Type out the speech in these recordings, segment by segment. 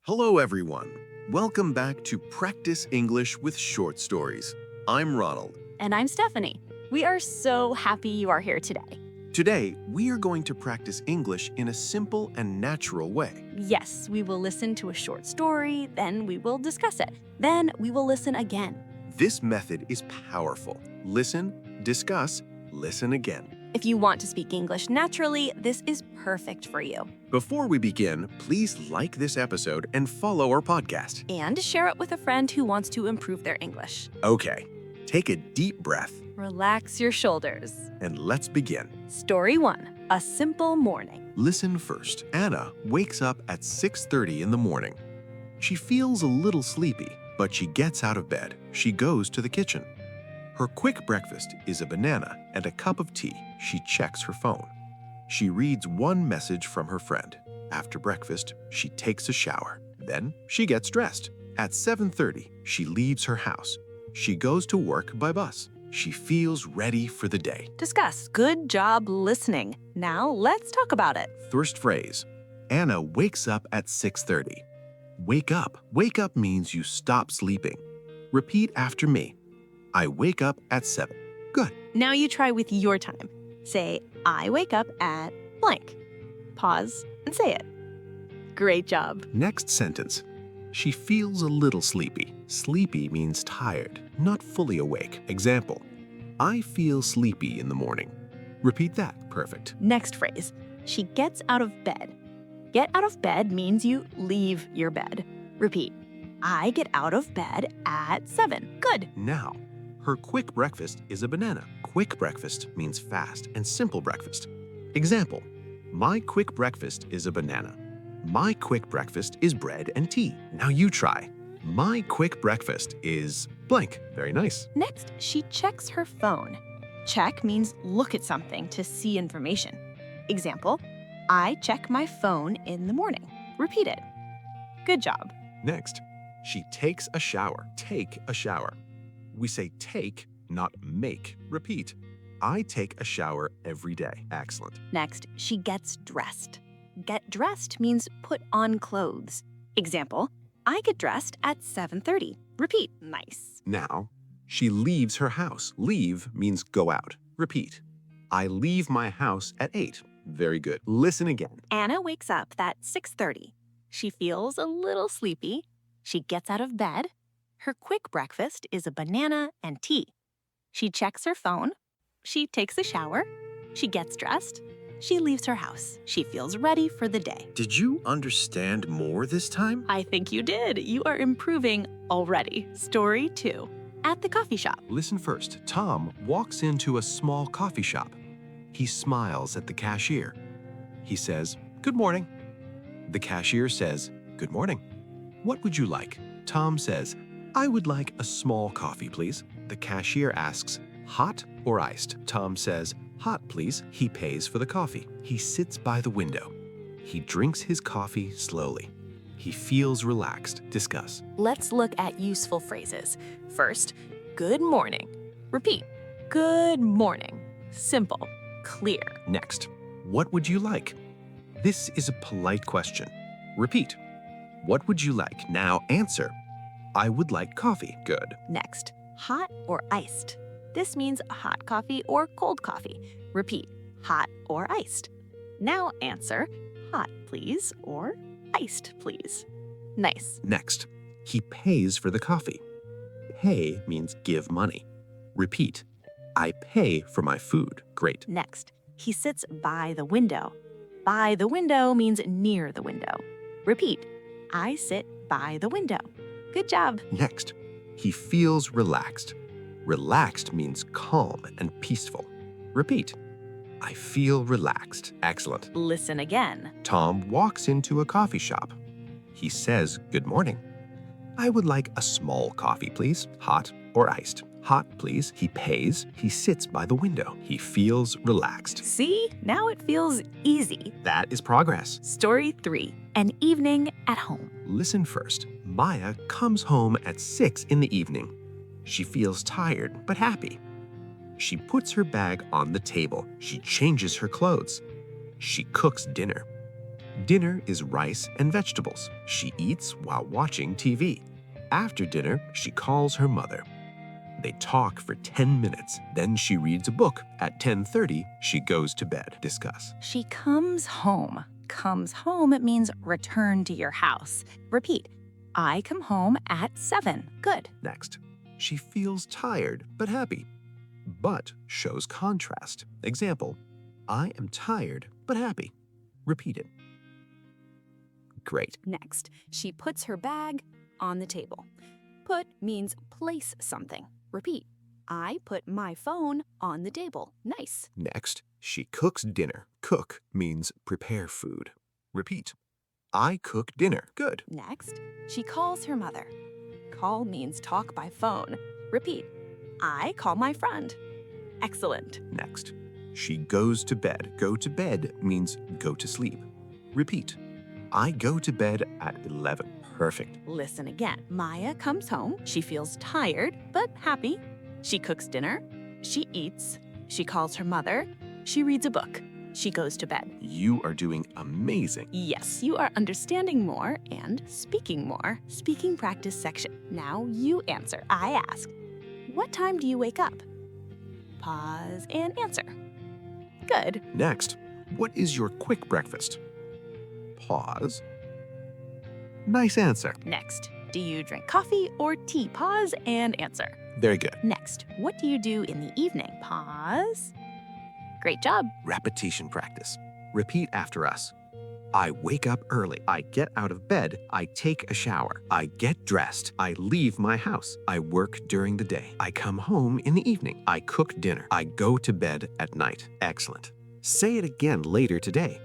Hello, everyone. Welcome back to Practice English with Short Stories. I'm Ronald. And I'm Stephanie. We are so happy you are here today. Today, we are going to practice English in a simple and natural way. Yes, we will listen to a short story, then we will discuss it. Then we will listen again. This method is powerful. Listen, discuss, listen again. If you want to speak English naturally, this is perfect for you. Before we begin, please like this episode and follow our podcast. And share it with a friend who wants to improve their English. Okay, take a deep breath Relax your shoulders. and let's begin. Story 1. A simple morning. Listen first. Anna wakes up at 6:30 in the morning. She feels a little sleepy, but she gets out of bed. She goes to the kitchen. Her quick breakfast is a banana and a cup of tea. She checks her phone. She reads one message from her friend. After breakfast, she takes a shower. Then she gets dressed. At 7:30, she leaves her house. She goes to work by bus. She feels ready for the day. Discuss. Good job listening. Now let's talk about it. First phrase, Anna wakes up at 6:30. Wake up. Wake up means you stop sleeping. Repeat after me. I wake up at 7. Good. Now you try with your time. Say, I wake up at blank. Pause and say it. Great job. Next sentence. She feels a little sleepy. Sleepy means tired, not fully awake. Example, I feel sleepy in the morning. Repeat that. Perfect. Next phrase. She gets out of bed. Get out of bed means you leave your bed. Repeat. I get out of bed at 7. Good. Now, her quick breakfast is a banana. Quick breakfast means fast and simple breakfast. Example, my quick breakfast is a banana. My quick breakfast is bread and tea. Now you try. My quick breakfast is blank. Very nice. Next, she checks her phone. Check means look at something to see information. Example, I check my phone in the morning. Repeat it. Good job. Next, she takes a shower. Take a shower. We say take, not make. Repeat. I take a shower every day. Excellent. Next, she gets dressed. Get dressed means put on clothes. Example, I get dressed at 7:30. Repeat. Nice. Now, she leaves her house. Leave means go out. Repeat. I leave my house at 8. Very good. Listen again. Anna wakes up at 6:30. She feels a little sleepy. She gets out of bed. Her quick breakfast is a banana and tea. She checks her phone. She takes a shower. She gets dressed. She leaves her house. She feels ready for the day. Did you understand more this time? I think you did. You are improving already. Story 2. At the coffee shop. Listen first. Tom walks into a small coffee shop. He smiles at the cashier. He says, "Good morning." The cashier says, "Good morning. What would you like?" Tom says, "I would like a small coffee, please." The cashier asks, "Hot or iced?" Tom says, "Hot, please." He pays for the coffee. He sits by the window. He drinks his coffee slowly. He feels relaxed. Discuss. Let's look at useful phrases. First, good morning. Repeat. Good morning. Simple. Clear. Next, what would you like? This is a polite question. Repeat. What would you like? Now answer. I would like coffee. Good. Next, hot or iced. This means hot coffee or cold coffee. Repeat, hot or iced. Now answer, hot please or iced please. Nice. Next, he pays for the coffee. Pay means give money. Repeat. I pay for my food. Great. Next, he sits by the window. By the window means near the window. Repeat, I sit by the window. Good job. Next, he feels relaxed. Relaxed means calm and peaceful. Repeat. I feel relaxed. Excellent. Listen again. Tom walks into a coffee shop. He says, "Good morning. I would like a small coffee, please. Hot or iced?" Hot, please. He pays. He sits by the window. He feels relaxed. See, now it feels easy. That is progress. Story 3. An evening at home. Listen first. Maya comes home at 6 in the evening. She feels tired but happy. She puts her bag on the table. She changes her clothes. She cooks dinner. Dinner is rice and vegetables. She eats while watching TV. After dinner, she calls her mother. They talk for 10 minutes. Then she reads a book. At 10:30, she goes to bed. Discuss. She comes home. Comes home, it means return to your house. Repeat. I come home at 7. Good. Next. She feels tired but happy. But shows contrast. Example. I am tired but happy. Repeat it. Great. Next, she puts her bag on the table. Put means place something. Repeat. I put my phone on the table. Nice. Next, she cooks dinner. Cook means prepare food. Repeat. I cook dinner. Good. Next, she calls her mother. Call means talk by phone. Repeat. I call my friend. Excellent. Next, she goes to bed. Go to bed means go to sleep. Repeat. I go to bed at 11. Perfect. Listen again. Maya comes home. She feels tired but happy. She cooks dinner. She eats. She calls her mother. She reads a book. She goes to bed. You are doing amazing. Yes, you are understanding more and speaking more. Speaking practice section. Now you answer. I ask, what time do you wake up? Pause and answer. Good. Next, what is your quick breakfast? Pause. Nice answer. Next, do you drink coffee or tea? Pause and answer. Very good. Next, what do you do in the evening? Pause. Great job. Repetition practice. Repeat after us. I wake up early. I get out of bed. I take a shower. I get dressed. I leave my house. I work during the day. I come home in the evening. I cook dinner. I go to bed at night. Excellent. Say it again later today.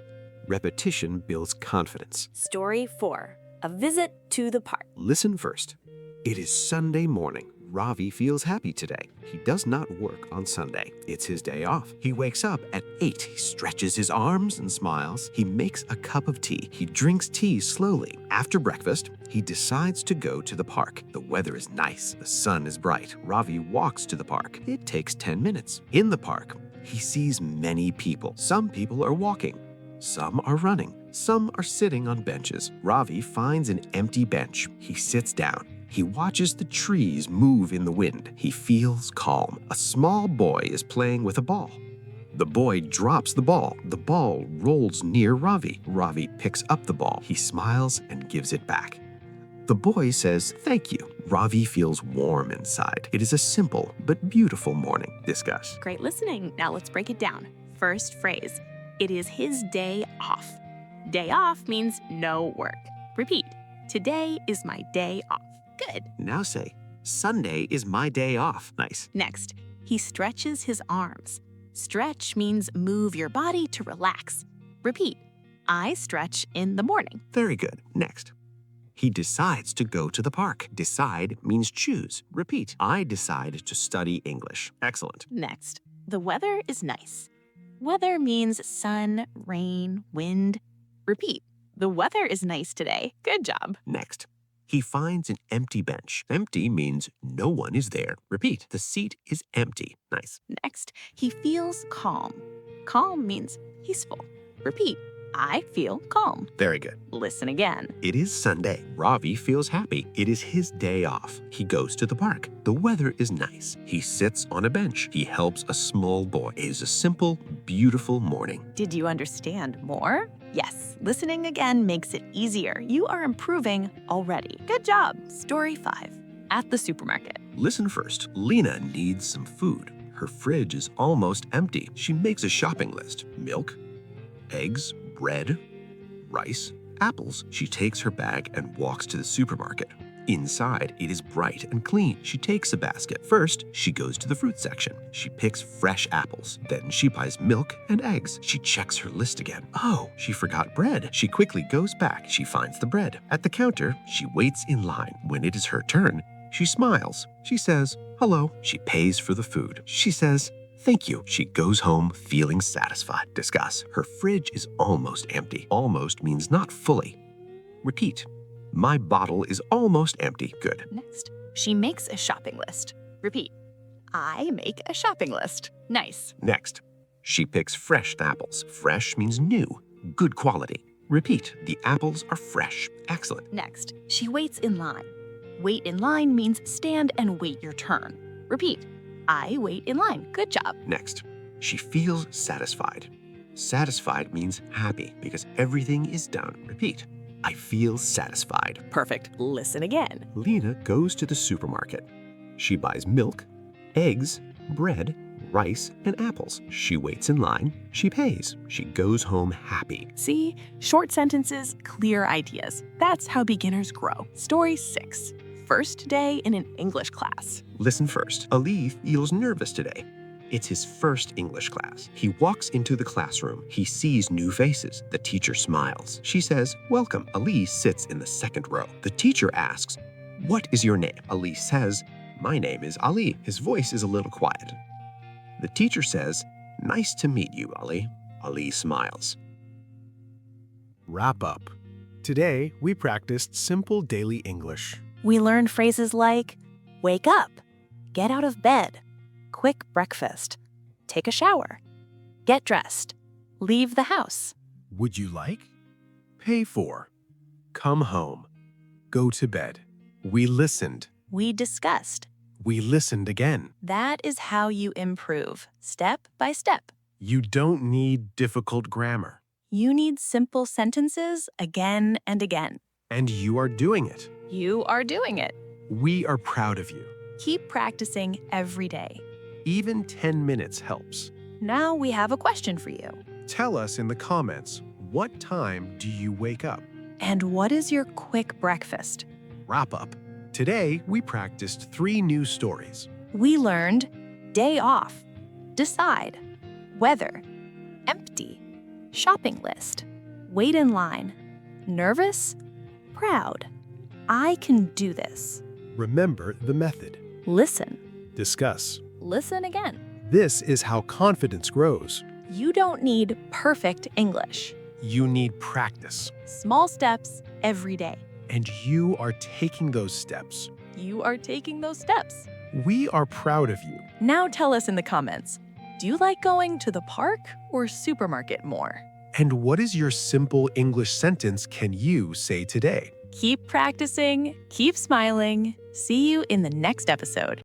Repetition builds confidence. Story 4. A visit to the park. Listen first. It is Sunday morning. Ravi feels happy today. He does not work on Sunday. It's his day off. He wakes up at 8. He stretches his arms and smiles. He makes a cup of tea. He drinks tea slowly. After breakfast, he decides to go to the park. The weather is nice. The sun is bright. Ravi walks to the park. It takes 10 minutes. In the park, he sees many people. Some people are walking. Some are running. Some are sitting on benches. Ravi finds an empty bench. He sits down. He watches the trees move in the wind. He feels calm. A small boy is playing with a ball. The boy drops the ball. The ball rolls near Ravi. Ravi picks up the ball. He smiles and gives it back. The boy says, "Thank you." Ravi feels warm inside. It is a simple but beautiful morning. Discuss. Great listening. Now let's break it down. First phrase. It is his day off. Day off means no work. Repeat. Today is my day off. Good. Now say, Sunday is my day off. Nice. Next, he stretches his arms. Stretch means move your body to relax. Repeat. I stretch in the morning. Very good. Next. He decides to go to the park. Decide means choose. Repeat. I decide to study English. Excellent. Next, the weather is nice. Weather means sun, rain, wind. Repeat. The weather is nice today. Good job. Next. He finds an empty bench. Empty means no one is there. Repeat. The seat is empty. Nice. Next, he feels calm. Calm means peaceful. Repeat. I feel calm. Very good. Listen again. It is Sunday. Ravi feels happy. It is his day off. He goes to the park. The weather is nice. He sits on a bench. He helps a small boy. It is a simple, beautiful morning. Did you understand more? Yes, listening again makes it easier. You are improving already. Good job. Story 5. At the supermarket. Listen first. Lena needs some food. Her fridge is almost empty. She makes a shopping list. Milk, eggs, bread, rice, apples. She takes her bag and walks to the supermarket. Inside, it is bright and clean. She takes a basket. First, she goes to the fruit section. She picks fresh apples. Then she buys milk and eggs. She checks her list again. Oh, she forgot bread. She quickly goes back. She finds the bread. At the counter, she waits in line. When it is her turn, she smiles. She says, "Hello." She pays for the food. She says, "Thank you." She goes home feeling satisfied. Discuss. Her fridge is almost empty. Almost means not fully. Repeat. My bottle is almost empty. Good. Next, she makes a shopping list. Repeat. I make a shopping list. Nice. Next, she picks fresh apples. Fresh means new, good quality. Repeat, the apples are fresh. Excellent. Next, she waits in line. Wait in line means stand and wait your turn. Repeat, I wait in line. Good job. Next, she feels satisfied. Satisfied means happy because everything is done. Repeat, I feel satisfied. Perfect. Listen again. Lena goes to the supermarket. She buys milk, eggs, bread, rice, and apples. She waits in line. She pays. She goes home happy. See? Short sentences, clear ideas. That's how beginners grow. Story 6. First day in an English class. Listen first. Ali feels nervous today. It's his first English class. He walks into the classroom. He sees new faces. The teacher smiles. She says, "Welcome." Ali sits in the second row. The teacher asks, "What is your name?" Ali says, "My name is Ali." His voice is a little quiet. The teacher says, "Nice to meet you, Ali." Ali smiles. Wrap up. Today, we practiced simple daily English. We learned phrases like wake up, get out of bed, quick breakfast, take a shower, get dressed, leave the house. Would you like? Pay for. Come home. Go to bed. We listened. We discussed. We listened again. That is how you improve, step by step. You don't need difficult grammar. You need simple sentences again and again. And you are doing it. You are doing it. We are proud of you. Keep practicing every day. Even 10 minutes helps. Now we have a question for you. Tell us in the comments, what time do you wake up? And what is your quick breakfast? Wrap up. Today, we practiced 3 new stories. We learned day off, decide, weather, empty, shopping list, wait in line, nervous, proud. I can do this. Remember the method. Listen. Discuss. Listen again. This is how confidence grows. You don't need perfect English. You need practice. Small steps every day. And you are taking those steps. You are taking those steps. We are proud of you. Now tell us in the comments, do you like going to the park or supermarket more? And what is your simple English sentence can you say today? Keep practicing, keep smiling. See you in the next episode.